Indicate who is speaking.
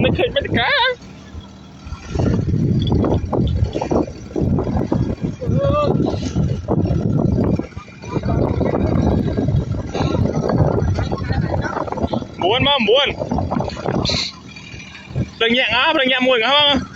Speaker 1: ไม่เคยไม่กล้าbuồn mà buồn đừng nhẹ ngã đừng nhẹ mùi ngã không